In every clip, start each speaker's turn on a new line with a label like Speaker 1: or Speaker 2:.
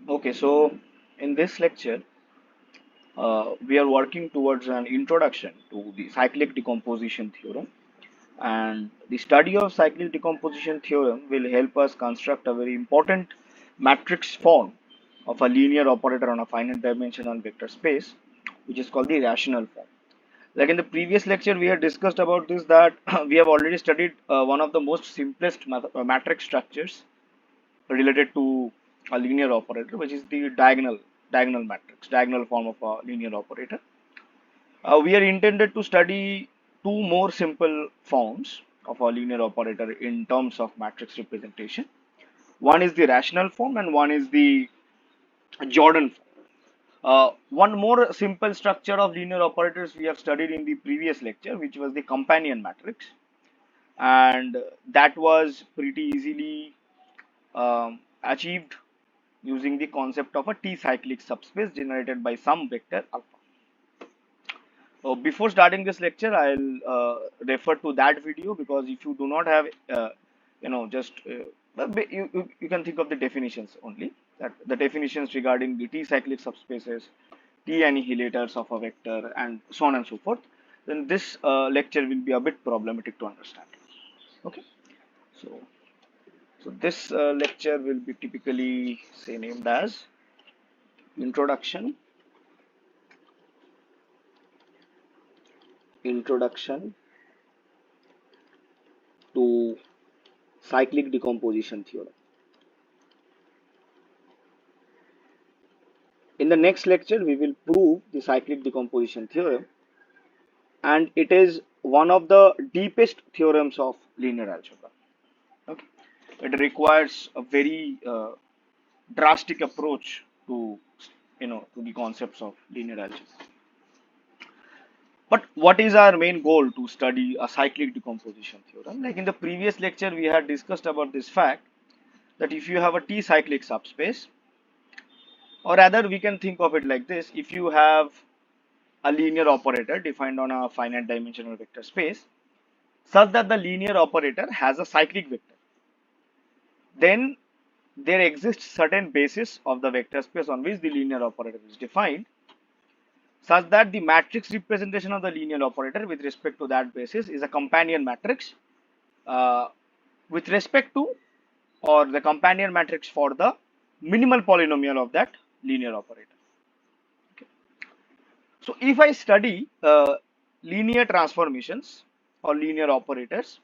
Speaker 1: Okay, so in this lecture, we are working towards an introduction to the cyclic decomposition theorem. And the study of cyclic decomposition theorem will help us construct a very important matrix form of a linear operator on a finite dimensional vector space, which is called the rational form. Like in the previous lecture, we had discussed about this that we have already studied one of the most simplest matrix structures related to a linear operator, which is the diagonal matrix, diagonal form of a linear operator. We are intended to study two more simple forms of a linear operator in terms of matrix representation. One is the rational form and one is the Jordan form. One more simple structure of linear operators we have studied in the previous lecture, which was the companion matrix, and that was pretty easily achieved using the concept of a T-cyclic subspace generated by some vector alpha. Before starting this lecture, I'll refer to that video because if you do not have, just you can think of the definitions only. That the definitions regarding the T-cyclic subspaces, T annihilators of a vector, and so on and so forth. Then this lecture will be a bit problematic to understand. Okay, so this lecture will be typically say named as introduction to cyclic decomposition theorem. In the next lecture, we will prove the cyclic decomposition theorem, and it is one of the deepest theorems of linear algebra. Okay, it requires a very drastic approach to to the concepts of linear algebra. But what is our main goal to study a cyclic decomposition theorem? Like in the previous lecture, we had discussed about this fact that if you have a T-cyclic subspace, or rather we can think of it like this: if you have a linear operator defined on a finite dimensional vector space such that the linear operator has a cyclic vector, then there exists certain basis of the vector space on which the linear operator is defined, such that the matrix representation of the linear operator with respect to that basis is a companion matrix uh, with respect to, or the companion matrix for the minimal polynomial of that linear operator. Okay. So if I study linear transformations or linear operators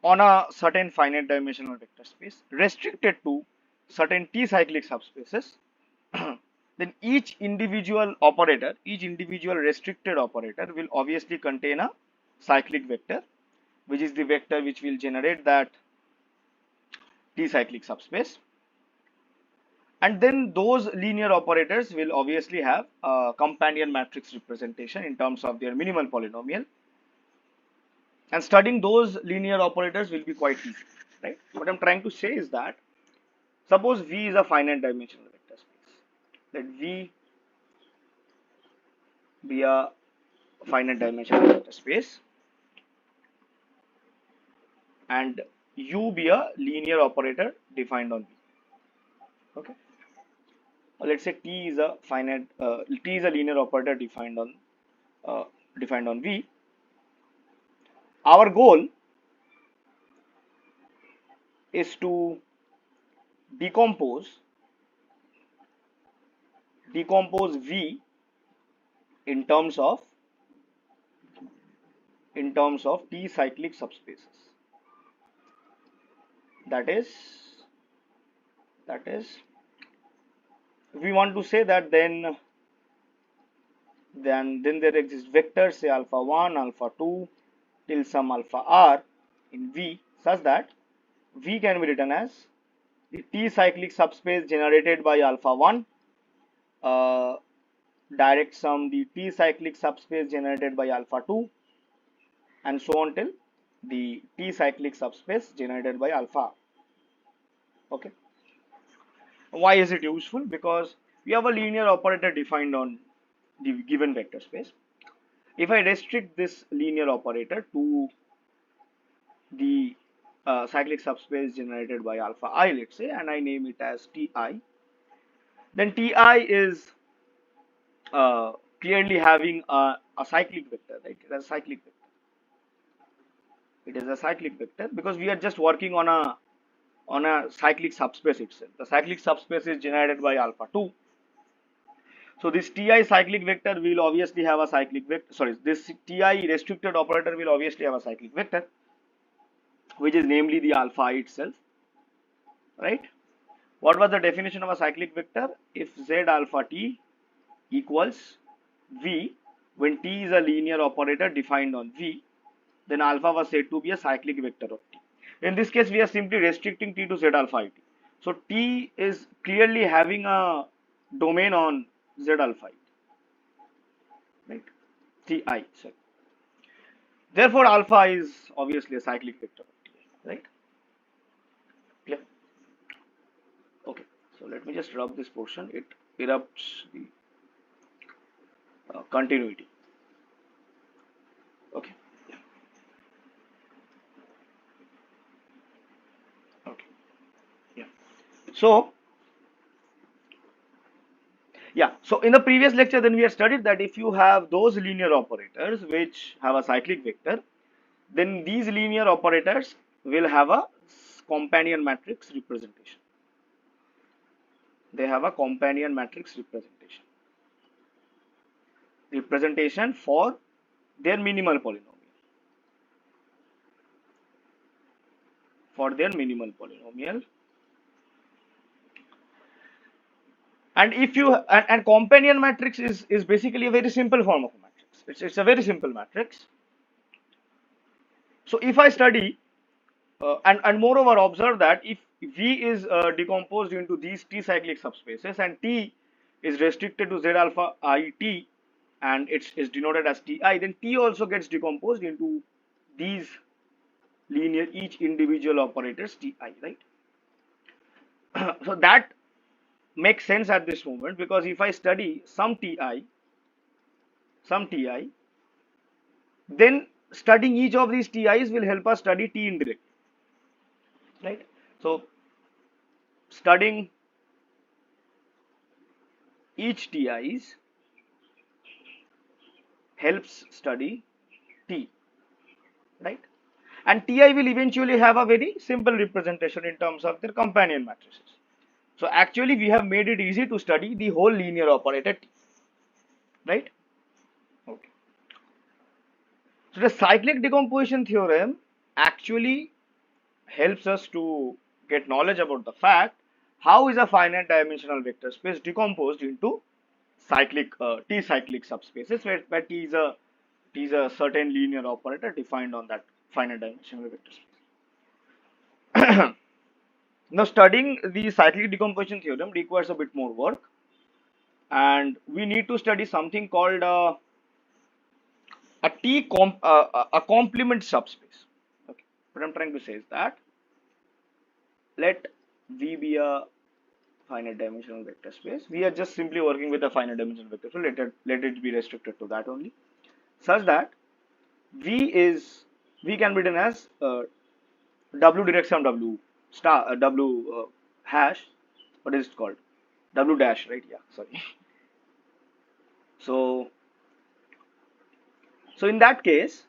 Speaker 1: on a certain finite dimensional vector space restricted to certain T-cyclic subspaces, then each individual operator, each individual restricted operator will obviously contain a cyclic vector, which is the vector which will generate that T-cyclic subspace. And then those linear operators will obviously have a companion matrix representation in terms of their minimal polynomial. And studying those linear operators will be quite easy, right? What I'm trying to say is that suppose V is a finite dimensional vector space. Let V be a finite dimensional vector space and U be a linear operator defined on V. Okay. Or let's say T is a linear operator defined on V. Our goal is to decompose V in terms of T cyclic subspaces. That is, if we want to say that, then there exist vectors say alpha 1, alpha 2 till some alpha r in V, such that V can be written as the T cyclic subspace generated by alpha 1 direct sum the T cyclic subspace generated by alpha 2 and so on till the T cyclic subspace generated by alpha. Okay. Why is it useful? Because we have a linear operator defined on the given vector space. If I restrict this linear operator to the cyclic subspace generated by alpha I, let's say, and I name it as Ti, then Ti is clearly having a cyclic vector, right? It has a cyclic vector. It is a cyclic vector because we are just working on a cyclic subspace itself. The cyclic subspace is generated by alpha 2. So this Ti cyclic vector will obviously have a cyclic vector. Sorry, this Ti restricted operator will obviously have a cyclic vector, which is namely the alpha I itself, right? What was the definition of a cyclic vector? If Z alpha T equals V, when T is a linear operator defined on V, then alpha was said to be a cyclic vector of T. In this case, we are simply restricting T to Z alpha I T. So T is clearly having a domain on Z alpha I T, right? Ti, sorry. Therefore, alpha is obviously a cyclic vector of Ti, right? Clear? Okay. So let me just rub this portion. It erupts the continuity. Okay. Okay. Yeah. So so in the previous lecture, then we have studied that if you have those linear operators which have a cyclic vector, then these linear operators will have a companion matrix representation. They have a companion matrix representation for their minimal polynomial. And if you and companion matrix is basically a very simple form of a matrix. It's a very simple matrix. So if I study and moreover observe that if V is decomposed into these T cyclic subspaces and T is restricted to Z alpha I T and it's denoted as Ti, then T also gets decomposed into these linear each individual operators Ti, right? So that makes sense at this moment because if I study some Ti, then studying each of these Ti's will help us study T indirectly, right? So studying each Ti's helps study T, right? And Ti will eventually have a very simple representation in terms of their companion matrices. So actually we have made it easy to study the whole linear operator T, right? Okay. So the cyclic decomposition theorem actually helps us to get knowledge about the fact how is a finite dimensional vector space decomposed into cyclic T cyclic subspaces where T is a certain linear operator defined on that finite dimensional vector space. Now studying the cyclic decomposition theorem requires a bit more work, and we need to study something called a complement subspace. Okay, what I'm trying to say is that let V be a finite dimensional vector space. We are just simply working with a finite dimensional vector, so let it be restricted to that only, such that V can be written as W direction W star W hash. What is it called? W dash, right? Yeah, sorry. So in that case,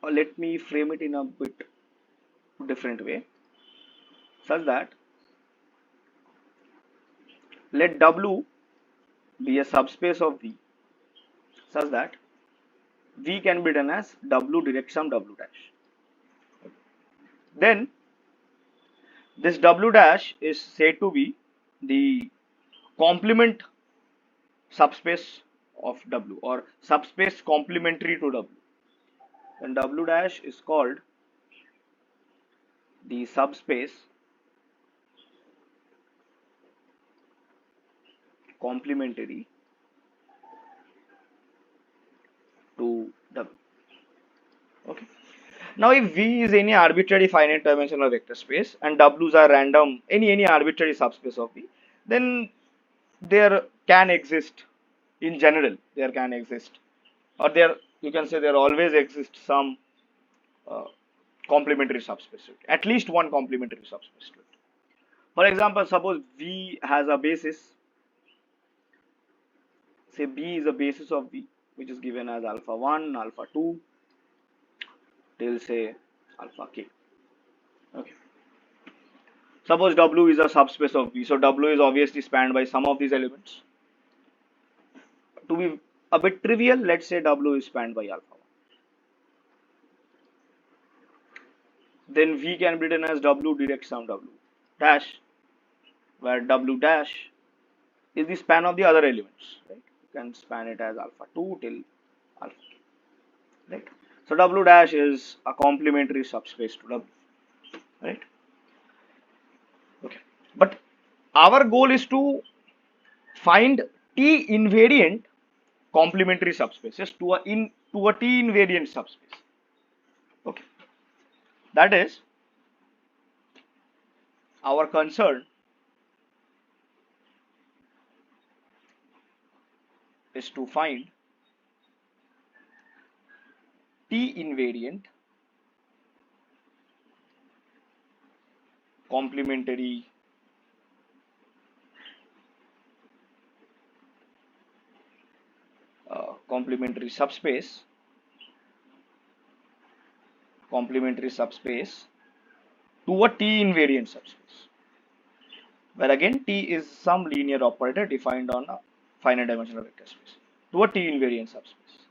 Speaker 1: let me frame it in a bit different way, such that let W be a subspace of V, such that V can be done as W direction W dash. Then this W dash is said to be the complement subspace of W or subspace complementary to W. And W dash is called the subspace complementary to W. Okay. Now, if V is any arbitrary finite dimensional vector space and W's are random, any arbitrary subspace of V, then there can exist, in general, there can exist, or there you can say there always exists some complementary subspace, at least one complementary subspace to it. For example, suppose V has a basis, say B is a basis of V, which is given as alpha 1, alpha 2, till say alpha k. Okay. Suppose W is a subspace of V, so W is obviously spanned by some of these elements. To be a bit trivial, let's say W is spanned by alpha 1. Then V can be written as W direct sum W dash, where W dash is the span of the other elements, right? You can span it as alpha 2 till alpha k, right? So W dash is a complementary subspace to W, right? Okay. But our goal is to find T invariant complementary subspaces to a T invariant subspace. Okay. That is our concern is to find T invariant complementary subspace to a T invariant subspace, where again T is some linear operator defined on a finite dimensional vector space to a T invariant subspace.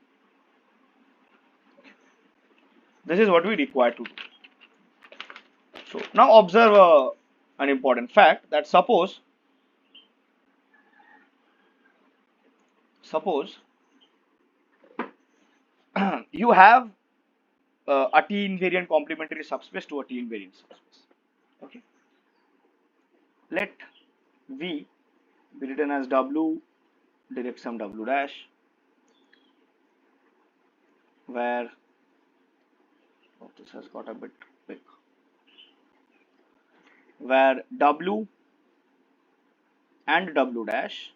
Speaker 1: This is what we require to do. So now observe an important fact, that suppose you have a T invariant complementary subspace to a T invariant subspace. Okay. Let V be written as W direct sum W dash, where this has got a bit big, where W and W dash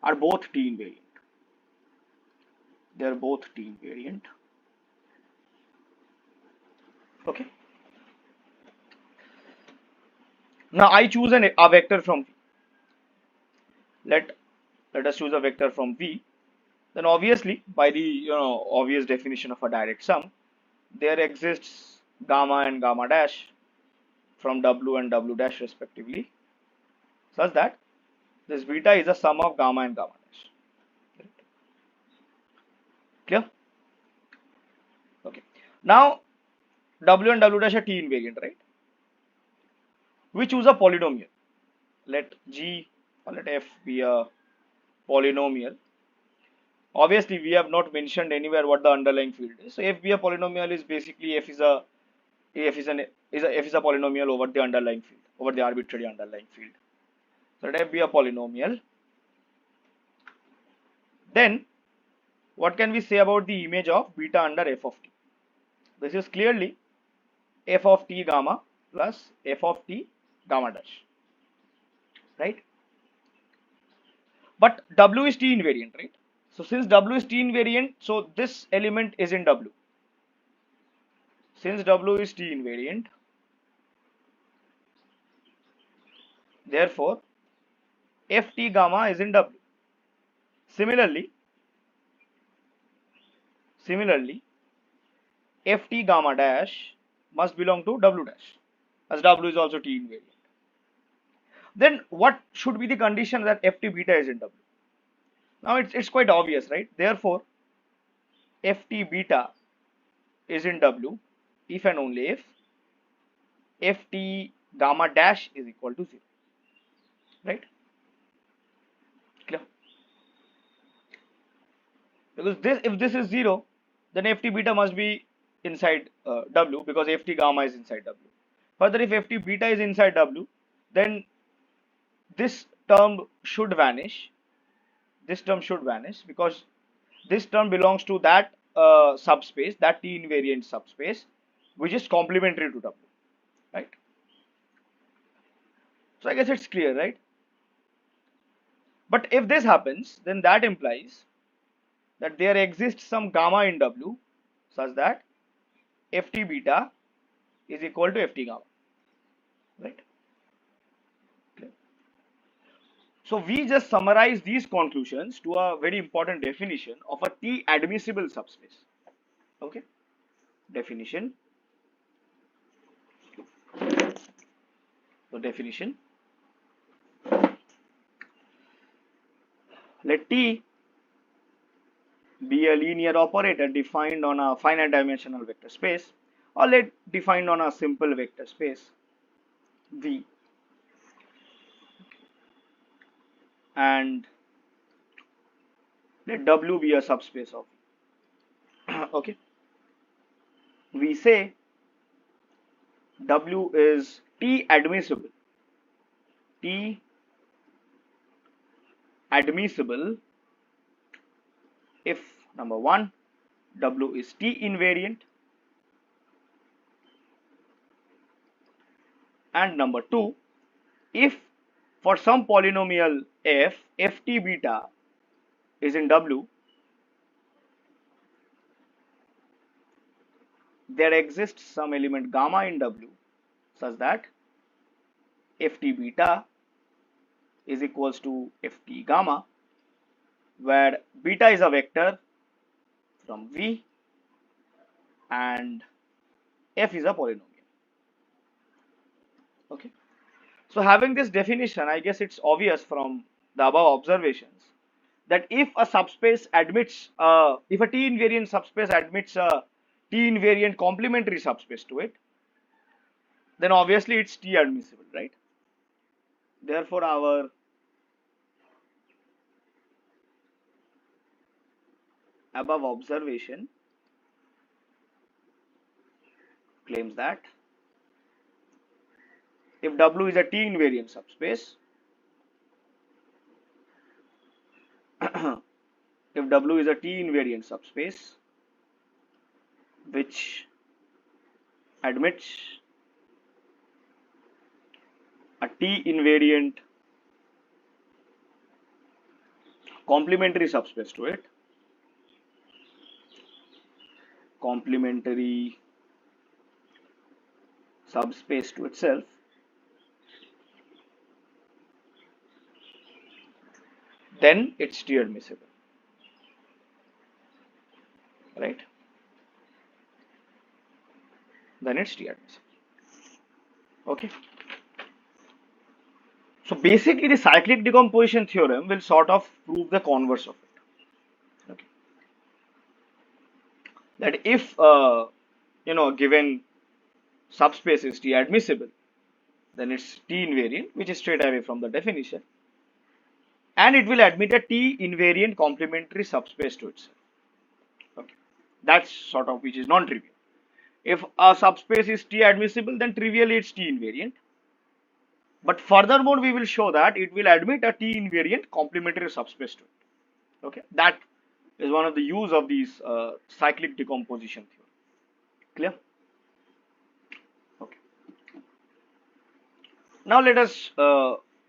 Speaker 1: are both T invariant. They are both T invariant. Okay. Now I choose a vector from V. Let us choose a vector from V. Then obviously, by the obvious definition of a direct sum, there exists gamma and gamma dash from W and W dash respectively, such that this beta is a sum of gamma and gamma dash. Clear? Okay. Now W and W dash are T invariant, right? We choose a polynomial. Let G or let F be a polynomial. Obviously, we have not mentioned anywhere what the underlying field is. So F be a polynomial is basically F is a polynomial over the underlying field, over the arbitrary underlying field. So let F be a polynomial. Then what can we say about the image of beta under F of t? This is clearly F of t gamma plus F of t gamma dash, right? But W is T invariant, right? So since W is T invariant, so this element is in W. Since W is T invariant, therefore Ft gamma is in W. Similarly, Ft gamma dash must belong to W dash, as W is also T invariant. Then what should be the condition that Ft beta is in W? Now it's quite obvious, right? Therefore, Ft beta is in W if and only if Ft gamma dash is equal to 0, right? Clear? Because if this is 0, then Ft beta must be inside W, because Ft gamma is inside W. Further, if Ft beta is inside W, then this term should vanish. This term should vanish because this term belongs to that subspace, that T invariant subspace, which is complementary to W, right? So I guess it's clear, right? But if this happens, then that implies that there exists some gamma in W such that Ft beta is equal to Ft gamma, right? So we just summarize these conclusions to a very important definition of a T-admissible subspace. Okay, definition. So definition. Let T be a linear operator defined on a finite dimensional vector space, or let defined on a simple vector space V, and let W be a subspace of V. Okay, we say W is T admissible. T admissible if number one, W is T invariant, and number two, if for some polynomial f, ft beta is in W, there exists some element gamma in W such that ft beta is equals to ft gamma, where beta is a vector from V and f is a polynomial. Okay. So having this definition, I guess it's obvious from the above observations that if a subspace admits, if a T invariant subspace admits a T invariant complementary subspace to it, then obviously it's T admissible, right? Therefore, our above observation claims that if W is a T invariant subspace, if W is a T invariant subspace which admits a T invariant complementary subspace to it, complementary subspace to itself, then it's T admissible, right? Then it's T admissible. Okay. So basically, the cyclic decomposition theorem will sort of prove the converse of it. Okay. That if given subspace is T admissible, then it's T invariant, which is straight away from the definition, and it will admit a T invariant complementary subspace to itself. Okay, that's sort of which is non-trivial. If a subspace is T admissible, then trivially it's T invariant. But furthermore, we will show that it will admit a T invariant complementary subspace to it. Okay, that is one of the use of these cyclic decomposition theorem. Clear? Okay. Now let us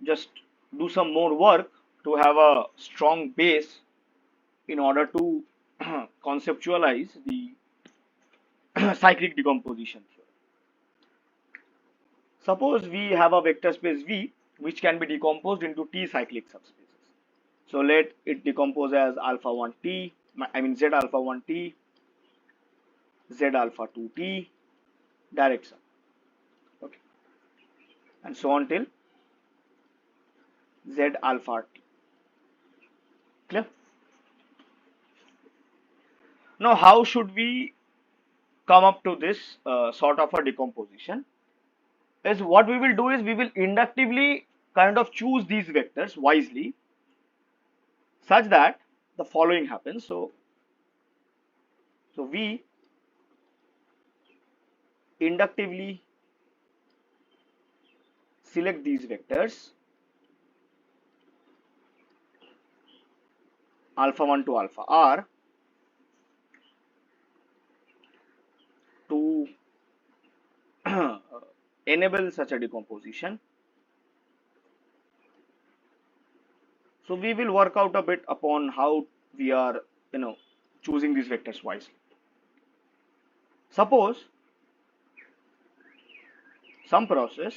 Speaker 1: just do some more work to have a strong base in order to conceptualize the cyclic decomposition theorem. Suppose we have a vector space V which can be decomposed into T cyclic subspaces. So let it decompose as alpha 1 T, Z alpha 1 T, Z alpha 2 T, direct sum. Okay. And so on till Z alpha T. Clear? Now, how should we come up to this sort of a decomposition? Is what we will do is we will inductively kind of choose these vectors wisely such that the following happens. So we inductively select these vectors alpha 1 to alpha r to enable such a decomposition. So we will work out a bit upon how we are, choosing these vectors wisely. Suppose some process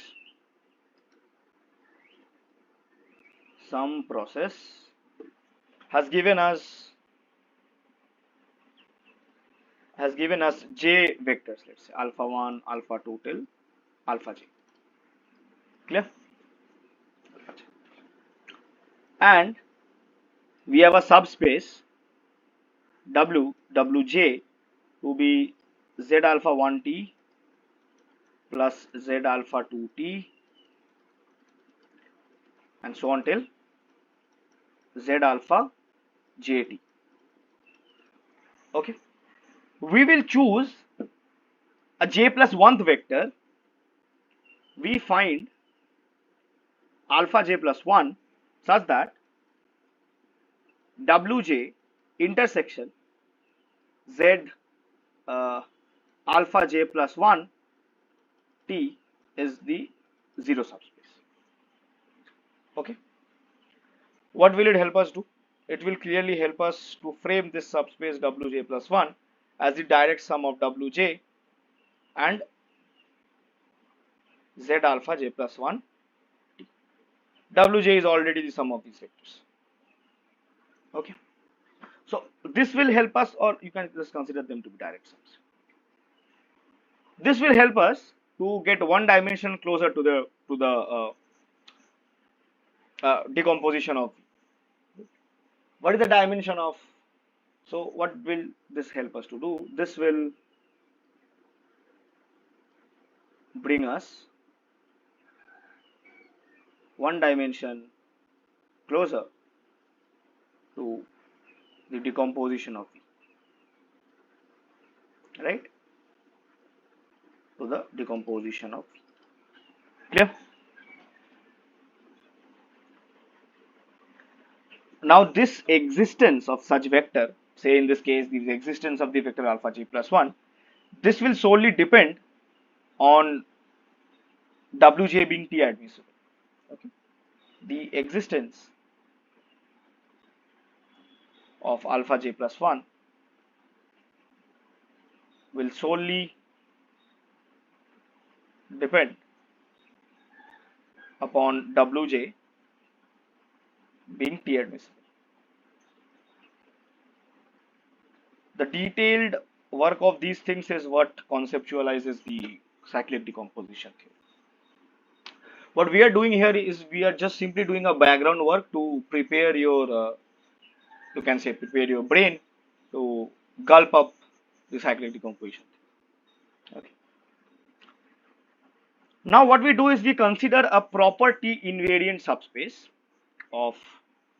Speaker 1: some process has given us j vectors, let's say alpha 1, alpha 2 till alpha j. Clear? And we have a subspace wj to be z alpha 1t plus z alpha 2t and so on till z alpha jt. Okay, we will choose a j plus 1th vector. We find alpha j plus 1 such that wj intersection z alpha j plus 1 t is the zero subspace. Okay, what will it help us do? It will clearly help us to frame this subspace wj plus 1 as the direct sum of wj and z alpha j plus 1 t. Wj is already the sum of these vectors. Okay, so this will help us, or you can just consider them to be direct sums. This will help us to get one dimension closer to the decomposition of. What is the dimension of? So what will this help us to do? This will bring us one dimension closer to the decomposition of V, right? To the decomposition of V. Clear? Now this existence of such vector, say in this case the existence of the vector alpha j plus 1, this will solely depend on wj being T admissible. Okay, the existence of alpha j plus 1 will solely depend upon wj being T admissible. The detailed work of these things is what conceptualizes the cyclic decomposition theory. What we are doing here is we are just simply doing a background work to prepare your, you can say, prepare your brain to gulp up the cyclic decomposition. Okay. Now what we do is we consider a proper T invariant subspace of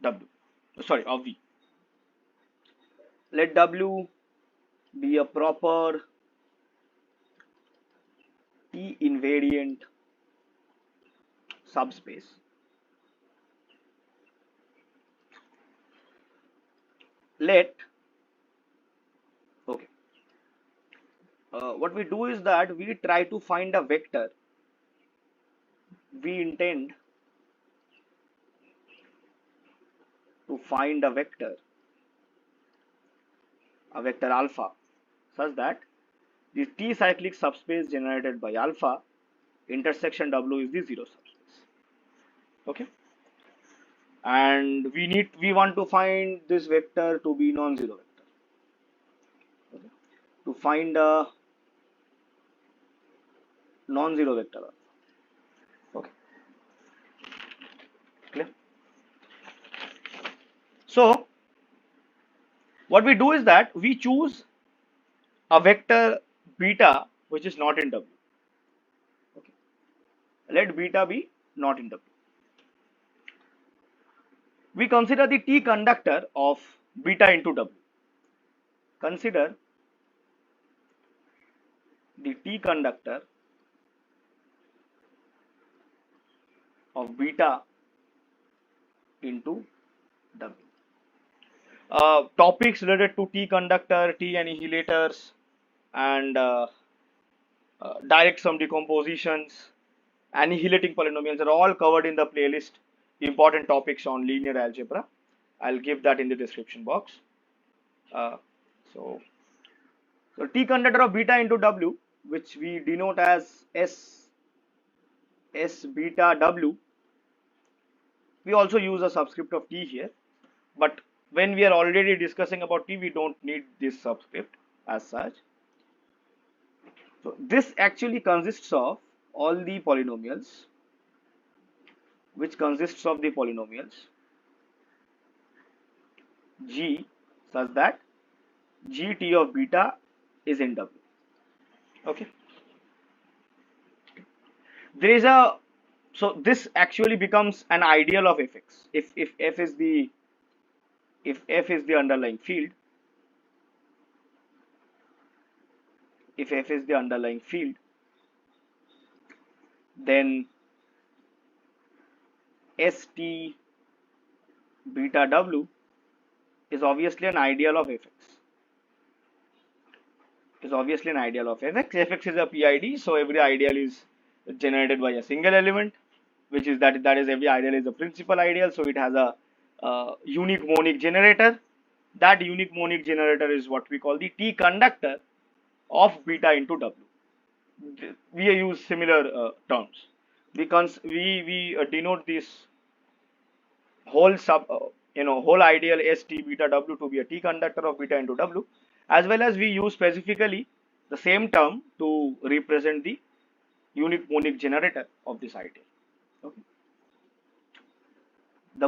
Speaker 1: of V. Let W be a proper T invariant subspace what we do is that we try to find a vector. We intend to find a vector alpha, such that the T cyclic subspace generated by alpha intersection W is the zero subspace. Okay, and we want to find this vector to be non-zero vector. Okay. To find a non-zero vector alpha. Okay, clear? So what we do is that we choose a vector beta which is not in W. Okay. Let beta be not in W. We consider the T conductor of beta into W. Consider the T conductor of beta into W. Topics related to T conductor, T annihilators, and direct sum decompositions, annihilating polynomials are all covered in the playlist. Important topics on linear algebra. I'll give that in the description box. So T conductor of beta into W, which we denote as S beta W, We also use a subscript of T here, but when we are already discussing about T, we don't need this subscript as such. So this actually consists of all the polynomials, which consists of the polynomials G such that gt of beta is in W. Okay. There is a, so this actually becomes an ideal of fx. If f is the underlying field, if f is the underlying field, then st beta W is obviously an ideal of fx. Is obviously an ideal of fx. Fx is a PID, so every ideal is generated by a single element, which is that is every ideal is a principal ideal, so it has a unique monic generator. That unique monic generator is what we call the T conductor of beta into W. We use similar terms. We denote this whole whole ideal st beta W to be a T conductor of beta into W, as well as we use specifically the same term to represent the unique monic generator of this ideal. Okay. The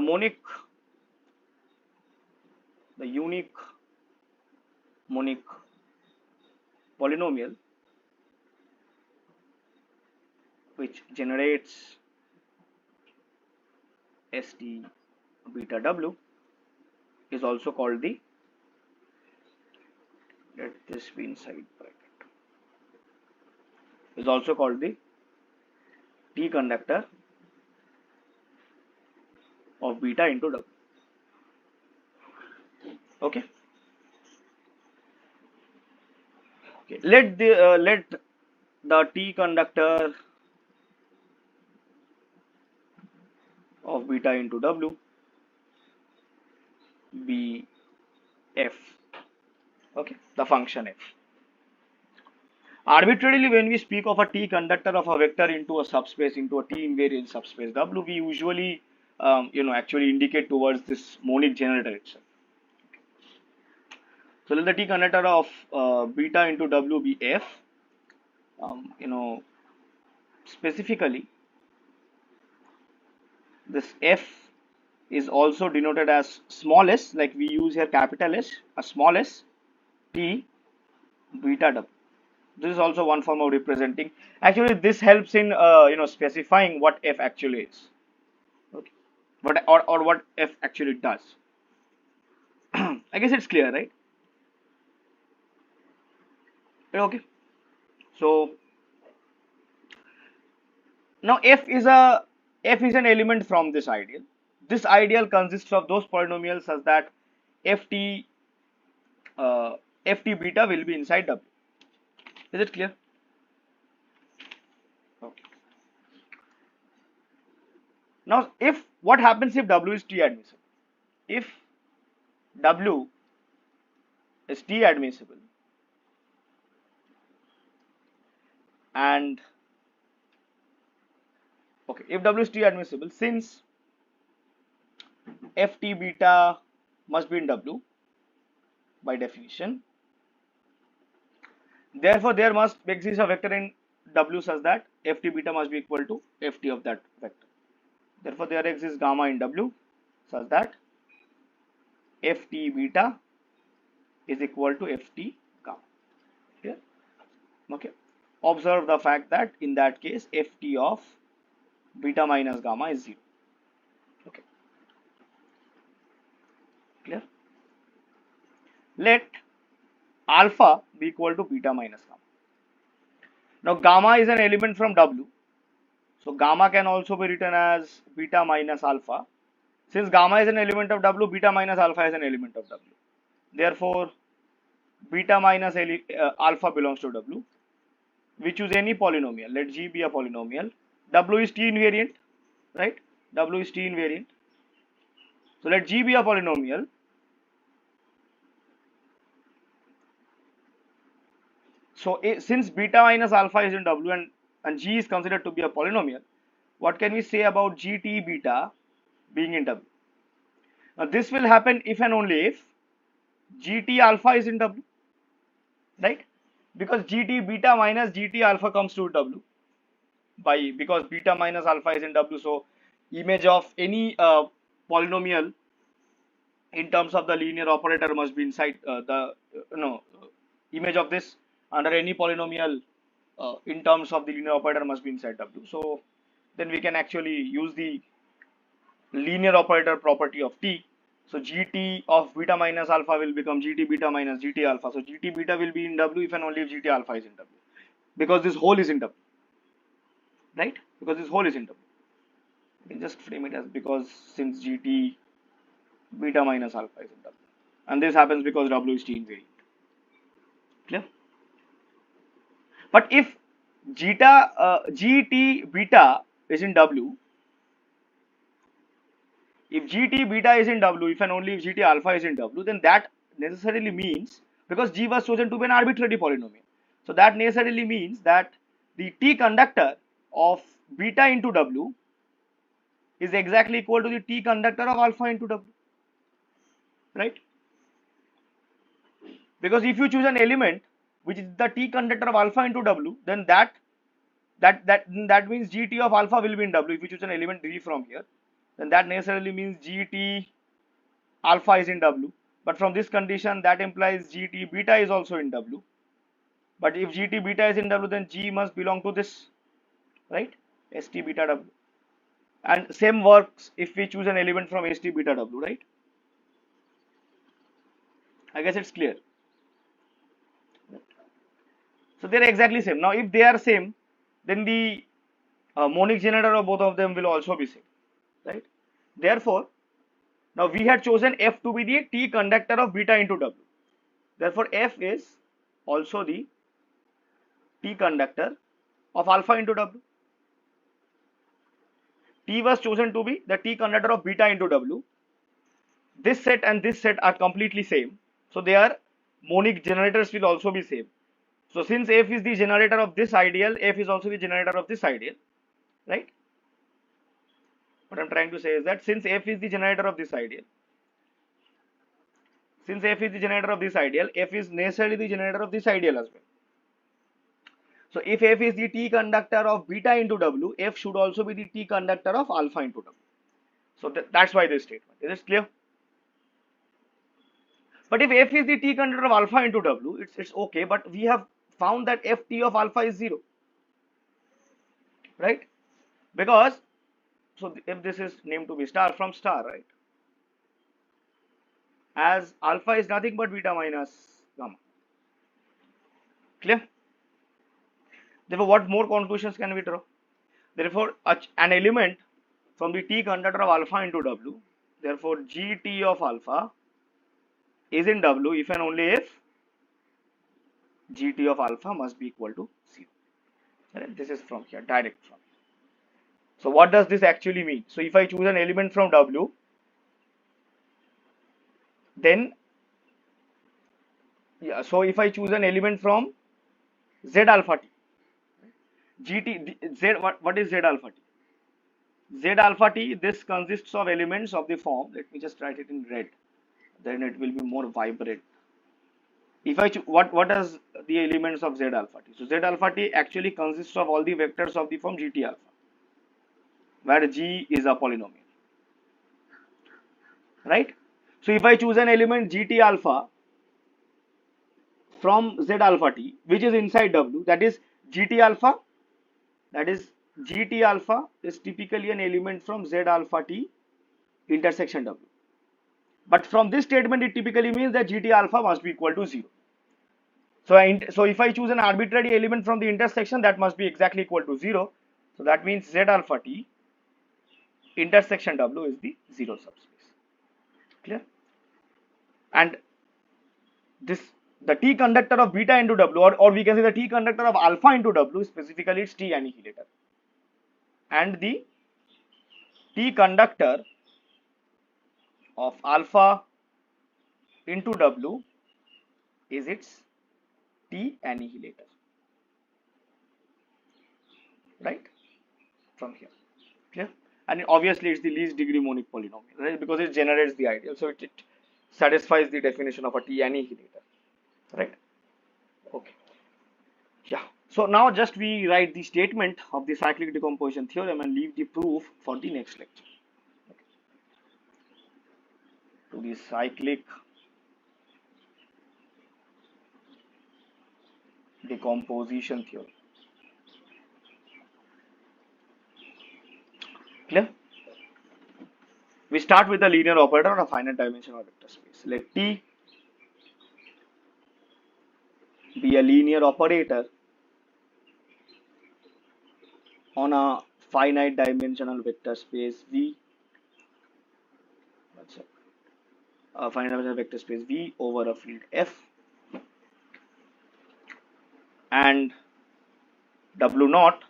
Speaker 1: unique monic polynomial which generates st beta W is also called the, let this be inside bracket, is also called the T conductor of beta into W. Okay. Okay. Let the T conductor of beta into W be f. Okay, the function f. Arbitrarily, when we speak of a T conductor of a vector into a subspace, into a T invariant subspace W, we usually actually indicate towards this monic generator itself. So let the T conductor of beta into W be f. Specifically, this f is also denoted as small s, like we use here capital S, a small s, T beta W. This is also one form of representing. Actually, this helps in specifying what f actually is. Okay, or what f actually does. I guess it's clear, right? Okay. So now f is an element from this ideal. This ideal consists of those polynomials such that ft beta will be inside W. Is it clear? Okay. Now, what happens if W is T admissible? If W is T admissible and okay, if W is T admissible, since ft beta must be in W by definition, therefore there must exist a vector in W such that ft beta must be equal to ft of that vector. Therefore there exists gamma in W such that ft beta is equal to ft gamma. Here, okay. Observe the fact that in that case ft of beta minus gamma is 0. Okay, clear? Let alpha be equal to beta minus gamma. Now gamma is an element from W, so gamma can also be written as beta minus alpha. Since gamma is an element of W, beta minus alpha is an element of W. Therefore, beta minus alpha belongs to W. We choose any polynomial. Let G be a polynomial. W is T invariant, right? W is T invariant. So let G be a polynomial. So since beta minus alpha is in W and G is considered to be a polynomial, what can we say about GT beta being in W. Now this will happen if and only if GT alpha is in W, right? Because GT beta minus GT alpha comes to W because beta minus alpha is in W, so image of any polynomial in terms of the linear operator must be inside image of this under any polynomial in terms of the linear operator must be inside W. So then we can actually use the linear operator property of T. So GT of beta minus alpha will become GT beta minus GT alpha. So GT beta will be in W if and only if GT alpha is in W, because this whole is in W, right? Because this whole is in W. We can just frame it as because since GT beta minus alpha is in W, and this happens because W is T invariant. Clear? But if GT beta is in W, if GT beta is in W, if and only if GT alpha is in W, then that necessarily means, because G was chosen to be an arbitrary polynomial, so that necessarily means that the T conductor of beta into W is exactly equal to the T conductor of alpha into W, right? Because if you choose an element which is the T conductor of alpha into W, then that means GT of alpha will be in W. If you choose an element D from here, then that necessarily means GT alpha is in W. But from this condition, that implies GT beta is also in W. But if GT beta is in W, then G must belong to this, right? ST beta W. And same works if we choose an element from ST beta W, right? I guess it's clear. So they are exactly same. Now if they are same, then the monic generator of both of them will also be same, right? Therefore, now we had chosen F to be the T conductor of beta into W. Therefore, F is also the T conductor of alpha into W. T was chosen to be the T conductor of beta into W. This set and this set are completely same, so their monic generators will also be same. So since F is the generator of this ideal, F is also the generator of this ideal, right? What I'm trying to say is that since F is the generator of this ideal, F is necessarily the generator of this ideal as well. So if F is the T conductor of beta into W, F should also be the T conductor of alpha into W. So that's why this statement. Is it clear? But if F is the T conductor of alpha into W, it's okay, but we have found that Ft of alpha is 0, right? Because, so if this is named to be star from star, right? As alpha is nothing but beta minus gamma. Clear? Therefore, what more conclusions can we draw? Therefore, an element from the T conductor of alpha into W, therefore GT of alpha is in W if and only if GT of alpha must be equal to 0. Right? This is from here, direct from here. So what does this actually mean? So if I choose an element from W, then so if I choose an element from Z alpha T, what is Z alpha T? Z alpha T, this consists of elements of the form, let me just write it in red, then it will be more vibrant. If I what does the elements of Z alpha T? So Z alpha T actually consists of all the vectors of the form GT alpha, where G is a polynomial, right? So if I choose an element GT alpha from Z alpha T, which is inside W, that is GT alpha, is typically an element from Z alpha T intersection W. But from this statement, it typically means that GT alpha must be equal to 0. So if I choose an arbitrary element from the intersection, that must be exactly equal to 0. So that means Z alpha T intersection W is the 0 subspace. Clear? And the T conductor of beta into W, or we can say the T conductor of alpha into W, specifically its T annihilator. And the T conductor of alpha into W is its T annihilator, right? From here, clear? and obviously it's the least degree monic polynomial, right? Because it generates the ideal, so it satisfies the definition of a T annihilator, right? Okay, yeah. So now just we write the statement of the cyclic decomposition theorem and leave the proof for the next lecture. Okay. To the cyclic decomposition theorem. Clear? We start with a linear operator on a finite dimensional vector space. Let T be a linear operator on a finite dimensional vector space V. That's a finite dimensional vector space V over a field F, and W naught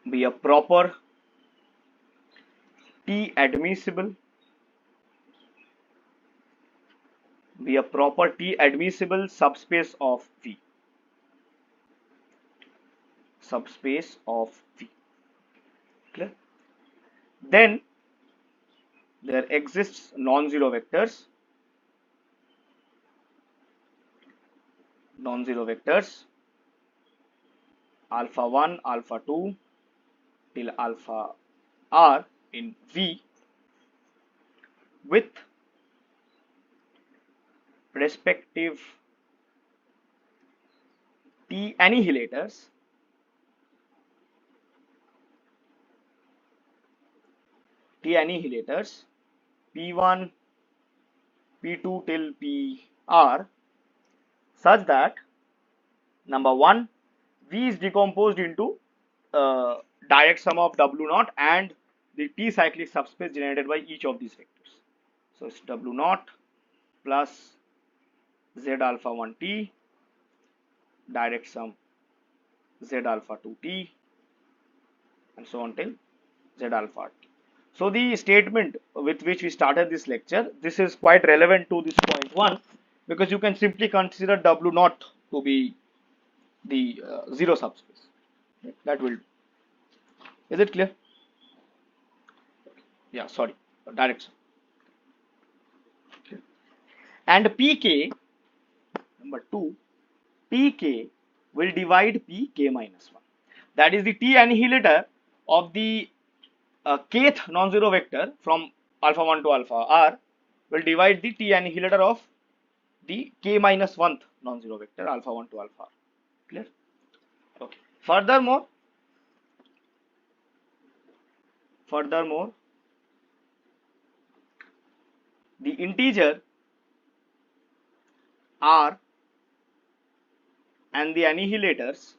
Speaker 1: be a proper T-admissible subspace of V. Subspace of V. Clear? Then there exists non-zero vectors. Alpha 1, alpha 2 till alpha r in V with respective T annihilators P1, P2 till PR such that number 1, V is decomposed into direct sum of W naught and the T cyclic subspace generated by each of these vectors. So it's W naught plus Z alpha 1 T direct sum Z alpha 2 T and so on till Z alpha T. So the statement with which we started this lecture, this is quite relevant to this point 1, because you can simply consider W naught to be the zero subspace. That will do. Is it clear? Yeah, sorry, direct sum. Okay. And PK, number 2, PK will divide PK minus 1. That is the T annihilator of the kth non-zero vector from alpha 1 to alpha r will divide the T annihilator of the k minus 1th non-zero vector alpha 1 to alpha r. Clear? Okay. Furthermore, the integer r and the annihilators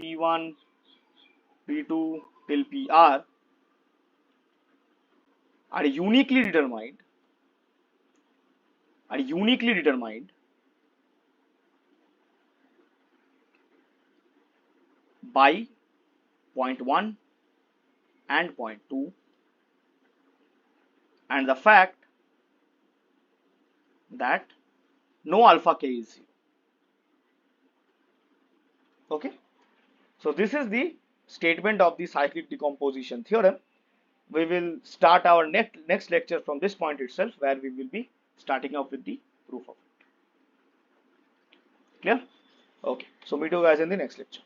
Speaker 1: P1, P2 till PR are uniquely determined by point 1 and point 2, and the fact that no alpha k is 0. Okay, so this is the statement of the cyclic decomposition theorem. We will start our next lecture from this point itself, where we will be starting off with the proof of it. Clear? Okay, so meet you guys in the next lecture.